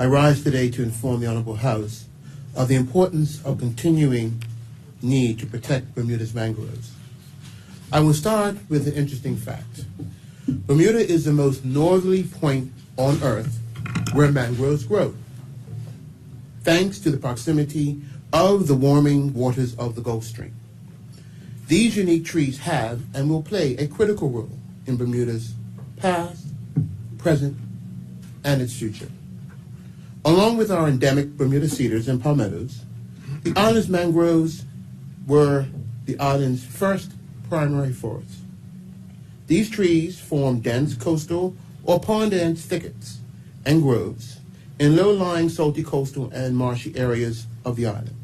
I rise today to inform the Honorable House of the importance of continuing need to protect Bermuda's mangroves. I will start with an interesting fact. Bermuda is the most northerly point on Earth where mangroves grow, thanks to the proximity of the warming waters of the Gulf Stream. These unique trees have and will play a critical role in Bermuda's past, present, and its future. Along with our endemic Bermuda cedars and palmettos, the island's mangroves were the island's first primary forests. These trees form dense coastal or pond-dense thickets and groves in low-lying salty coastal and marshy areas of the island,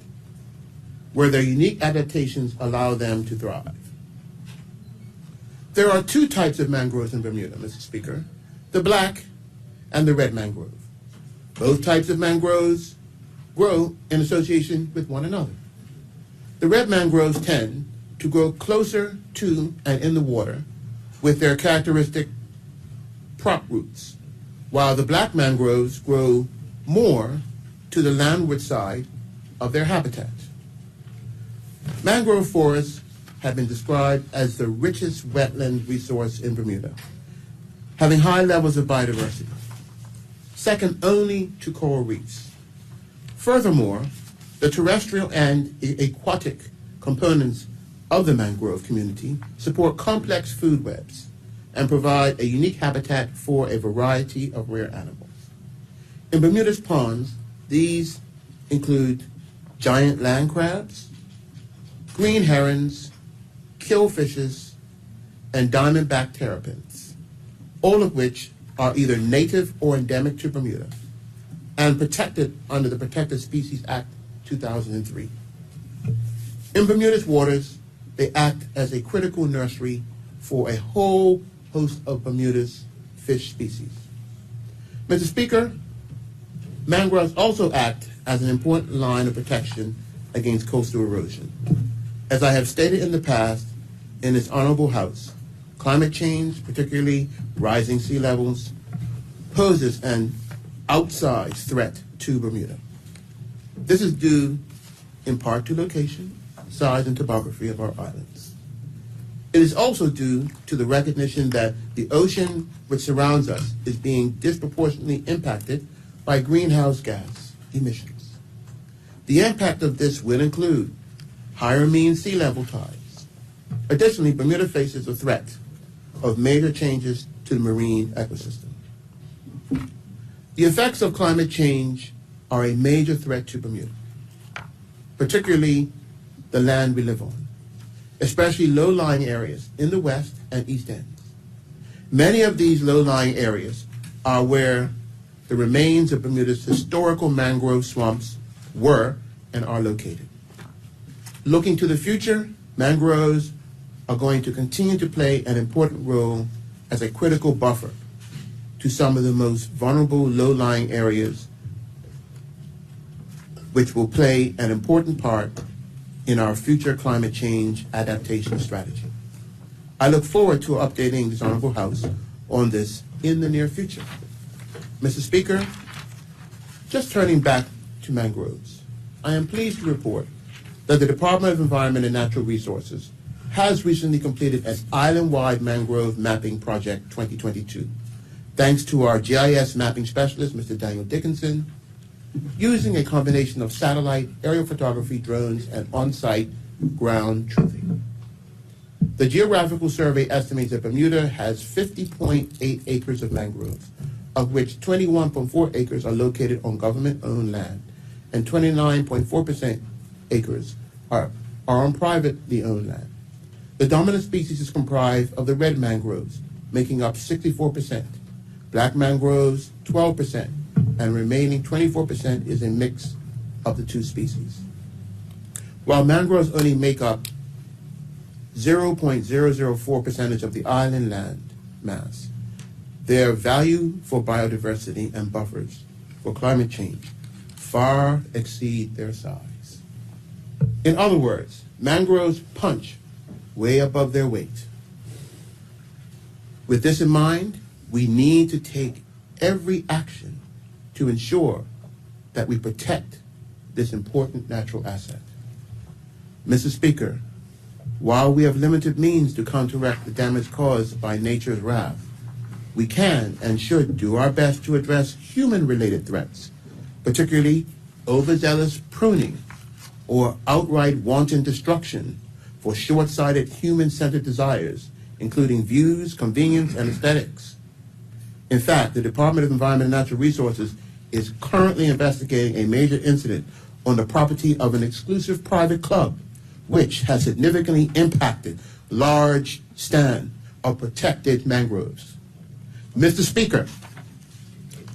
where their unique adaptations allow them to thrive. There are two types of mangroves in Bermuda, Mr. Speaker, the black and the red mangrove. Both types of mangroves grow in association with one another. The red mangroves tend to grow closer to and in the water with their characteristic prop roots, while the black mangroves grow more to the landward side of their habitat. Mangrove forests have been described as the richest wetland resource in Bermuda, having high levels of biodiversity, second only to coral reefs. Furthermore, the terrestrial and aquatic components of the mangrove community support complex food webs and provide a unique habitat for a variety of rare animals. In Bermuda's ponds, these include giant land crabs, green herons, killfishes, and diamondback terrapins, all of which are either native or endemic to Bermuda and protected under the Protected Species Act 2003. In Bermuda's waters, they act as a critical nursery for a whole host of Bermuda's fish species. Mr. Speaker, mangroves also act as an important line of protection against coastal erosion. As I have stated in the past in this Honorable House, climate change, particularly rising sea levels, poses an outsized threat to Bermuda. This is due in part to location, size, and topography of our islands. It is also due to the recognition that the ocean which surrounds us is being disproportionately impacted by greenhouse gas emissions. The impact of this will include higher mean sea level tides. Additionally, Bermuda faces a threat of major changes to the marine ecosystem. The effects of climate change are a major threat to Bermuda, particularly the land we live on, especially low-lying areas in the west and east ends. Many of these low-lying areas are where the remains of Bermuda's historical mangrove swamps were and are located. Looking to the future, mangroves are going to continue to play an important role as a critical buffer to some of the most vulnerable low-lying areas, which will play an important part in our future climate change adaptation strategy. I look forward to updating this Honorable House on this in the near future. Mr. Speaker, just turning back to mangroves, I am pleased to report that the Department of Environment and Natural Resources has recently completed an island-wide mangrove mapping project 2022, thanks to our GIS mapping specialist, Mr. Daniel Dickinson, using a combination of satellite, aerial photography, drones, and on-site ground truthing. The geographical survey estimates that Bermuda has 50.8 acres of mangroves, of which 21.4 acres are located on government-owned land, and 29.4% acres are on privately owned land. The dominant species is comprised of the red mangroves, making up 64%, black mangroves 12%, and remaining 24% is a mix of the two species. While mangroves only make up 0.004% of the island land mass, their value for biodiversity and buffers for climate change far exceed their size. In other words, mangroves punch way above their weight. With this in mind, we need to take every action to ensure that we protect this important natural asset. Mr. Speaker, while we have limited means to counteract the damage caused by nature's wrath, we can and should do our best to address human-related threats, particularly overzealous pruning or outright wanton destruction for short-sighted human-centered desires, including views, convenience, and aesthetics. In fact, the Department of Environment and Natural Resources is currently investigating a major incident on the property of an exclusive private club, which has significantly impacted large stand of protected mangroves. Mr. Speaker,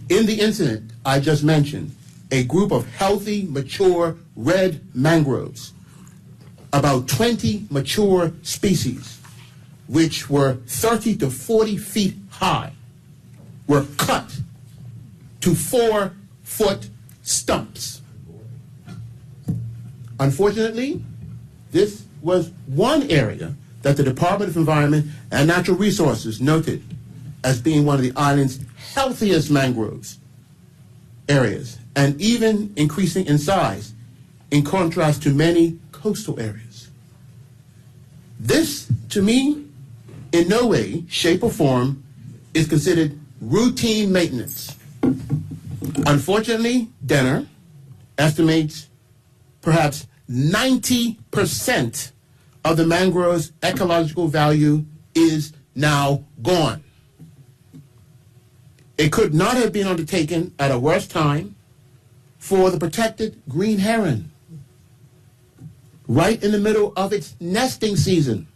in the incident I just mentioned, a group of healthy, mature red mangroves, about 20 mature species, which were 30 to 40 feet high, were cut to 4-foot stumps. Unfortunately, this was one area that the Department of Environment and Natural Resources noted as being one of the island's healthiest mangroves areas, and even increasing in size in contrast to many coastal areas. This, to me, in no way, shape, or form is considered routine maintenance. Unfortunately, Denner estimates perhaps 90% of the mangrove's ecological value is now gone. It could not have been undertaken at a worse time for the protected green heron, right in the middle of its nesting season.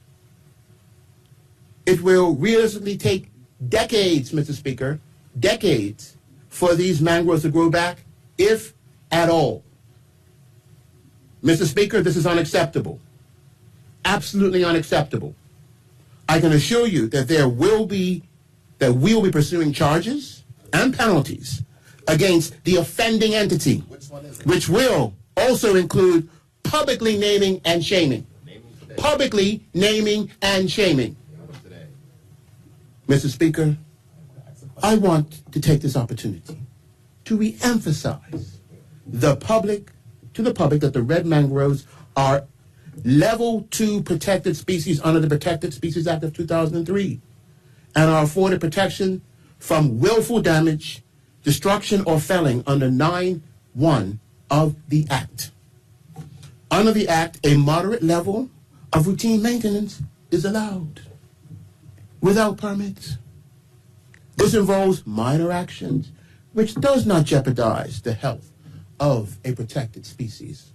It will realistically take decades, Mr. Speaker, decades for these mangroves to grow back, if at all. Mr. Speaker, this is unacceptable. Absolutely unacceptable. I can assure you that we will be pursuing charges and penalties against the offending entity, which will also include publicly naming and shaming. Publicly naming and shaming. Mr. Speaker, I want to take this opportunity to re-emphasize to the public that the red mangroves are Level 2 protected species under the Protected Species Act of 2003 and are afforded protection from willful damage, destruction, or felling under 9(1) of the Act. Under the Act, a moderate level of routine maintenance is allowed without permits. This involves minor actions which does not jeopardize the health of a protected species.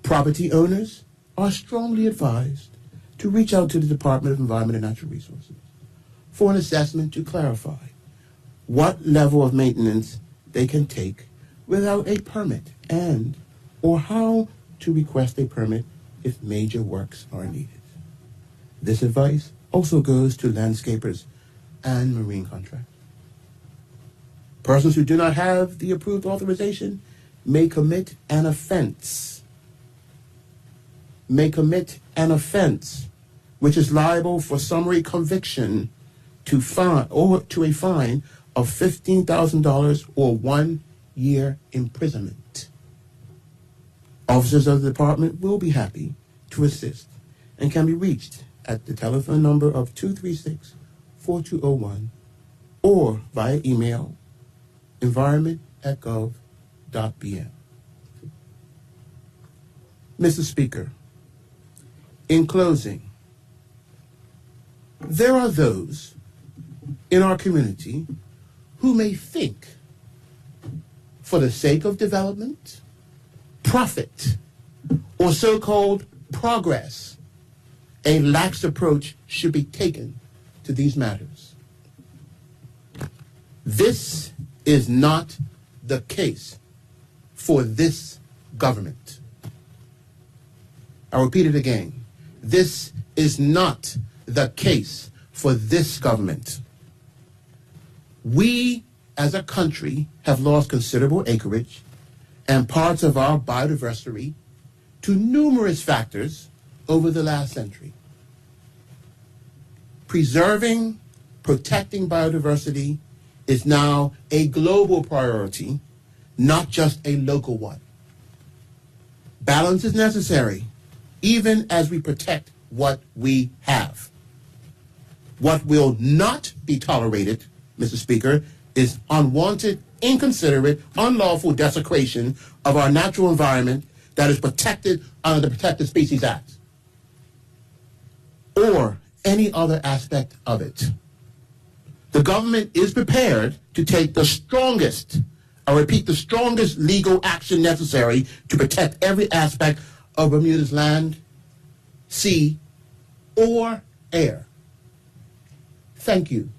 Property owners are strongly advised to reach out to the Department of Environment and Natural Resources for an assessment to clarify what level of maintenance they can take without a permit and or how to request a permit if major works are needed. This advice also goes to landscapers and marine contractors. Persons who do not have the approved authorization may commit an offense. Which is liable for summary conviction to a fine of $15,000 or 1 year imprisonment. Officers of the department will be happy to assist and can be reached at the telephone number of 236-4201 or via email environment@gov.bm. Mr. Speaker, in closing, there are those in our community who may think, for the sake of development, profit, or so-called progress, a lax approach should be taken to these matters. This is not the case for this government. I'll repeat it again. This is not the case for this government. We, as a country, have lost considerable acreage and parts of our biodiversity to numerous factors over the last century. Preserving, protecting biodiversity is now a global priority, not just a local one. Balance is necessary, even as we protect what we have. What will not be tolerated, Mr. Speaker, is unwanted, inconsiderate, unlawful desecration of our natural environment that is protected under the Protected Species Act, or any other aspect of it. The government is prepared to take the strongest, I repeat, the strongest legal action necessary to protect every aspect of Bermuda's land, sea, or air. Thank you